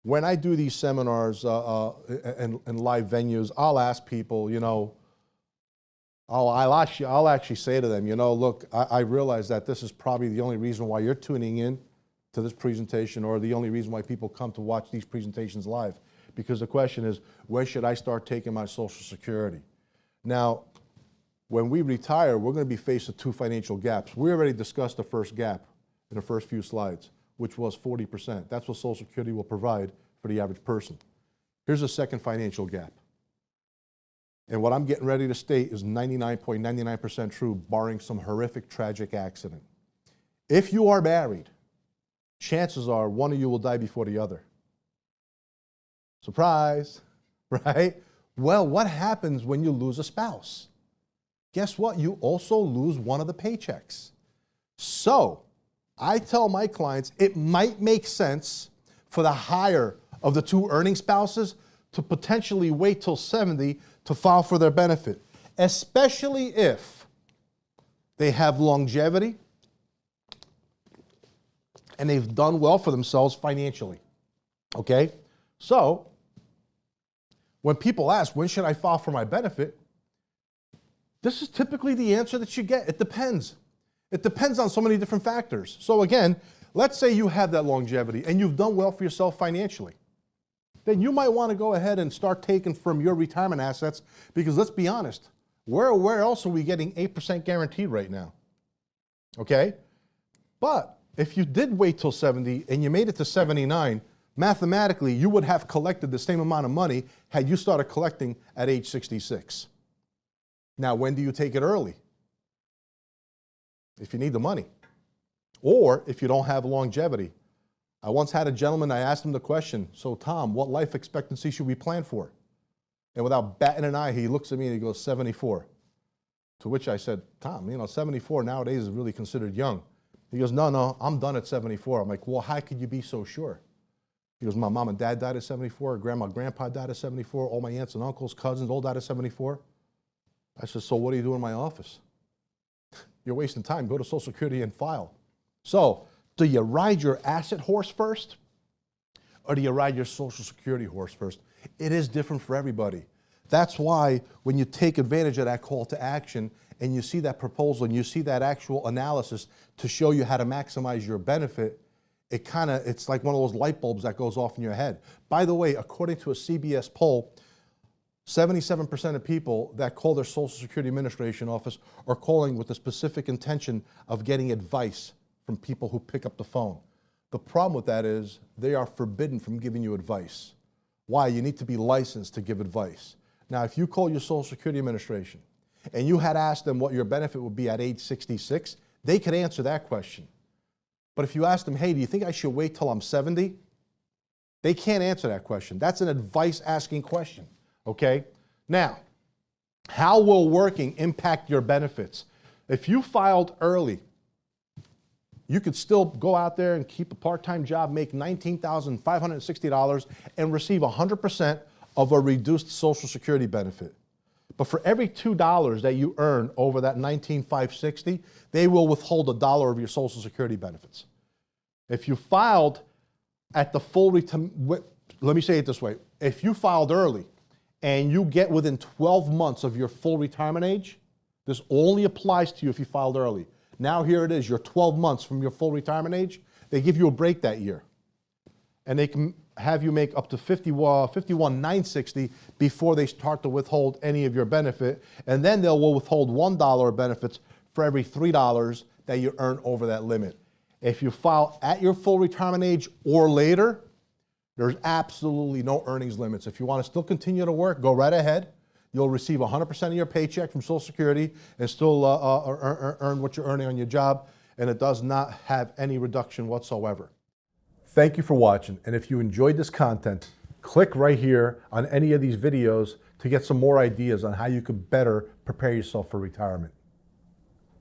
when I do these seminars and live venues, I'll ask people, you know, I'll actually say to them, you know, look, I realize that this is probably the only reason why you're tuning in to this presentation, or the only reason why people come to watch these presentations live. Because the question is, when should I start taking my Social Security? Now, when we retire, we're going to be faced with two financial gaps. We already discussed the first gap in the first few slides, which was 40%. That's what Social Security will provide for the average person. Here's a second financial gap. And what I'm getting ready to state is 99.99% true, barring some horrific, tragic accident. If you are married, chances are one of you will die before the other. Surprise, right? Well, what happens when you lose a spouse? Guess what? You also lose one of the paychecks. So I tell my clients it might make sense for the higher of the two earning spouses to potentially wait till 70 to file for their benefit, especially if they have longevity and they've done well for themselves financially, okay? So when people ask, when should I file for my benefit? This is typically the answer that you get. It depends. It depends on so many different factors. So again, let's say you have that longevity and you've done well for yourself financially. Then you might want to go ahead and start taking from your retirement assets, because let's be honest, where else are we getting 8% guaranteed right now? Okay? But if you did wait till 70 and you made it to 79, mathematically you would have collected the same amount of money had you started collecting at age 66. Now, when do you take it early? If you need the money, or if you don't have longevity. I once had a gentleman, I asked him the question, so Tom, what life expectancy should we plan for? And without batting an eye, he looks at me and he goes, 74. To which I said, Tom, you know, 74 nowadays is really considered young. He goes, no, I'm done at 74. I'm like, well, how could you be so sure? He goes, my mom and dad died at 74, grandma and grandpa died at 74, all my aunts and uncles, cousins all died at 74. I said, so what do you do in my office? You're wasting time. Go to Social Security and file. So, do you ride your asset horse first, or do you ride your Social Security horse first? It is different for everybody. That's why when you take advantage of that call to action and you see that proposal and you see that actual analysis to show you how to maximize your benefit, it's like one of those light bulbs that goes off in your head. By the way, according to a CBS poll, 77% of people that call their Social Security Administration office are calling with the specific intention of getting advice from people who pick up the phone. The problem with that is they are forbidden from giving you advice. Why? You need to be licensed to give advice. Now, if you call your Social Security Administration and you had asked them what your benefit would be at age 66, they could answer that question. But if you ask them, hey, do you think I should wait till I'm 70? They can't answer that question. That's an advice asking question, okay? Now, how will working impact your benefits? If you filed early, you could still go out there and keep a part-time job, make $19,560 and receive 100% of a reduced Social Security benefit. But for every $2 that you earn over that $19,560, they will withhold $1 of your Social Security benefits. If you filed at the full let me say it this way. If you filed early and you get within 12 months of your full retirement age, this only applies to you if you filed early. Now here it is, you're 12 months from your full retirement age. They give you a break that year. And they can have you make up to $51,960 before they start to withhold any of your benefit. And then they'll withhold $1 of benefits for every $3 that you earn over that limit. If you file at your full retirement age or later, there's absolutely no earnings limits. If you want to still continue to work, go right ahead. You'll receive 100% of your paycheck from Social Security and still earn what you're earning on your job, and it does not have any reduction whatsoever. Thank you for watching, and if you enjoyed this content, click right here on any of these videos to get some more ideas on how you could better prepare yourself for retirement.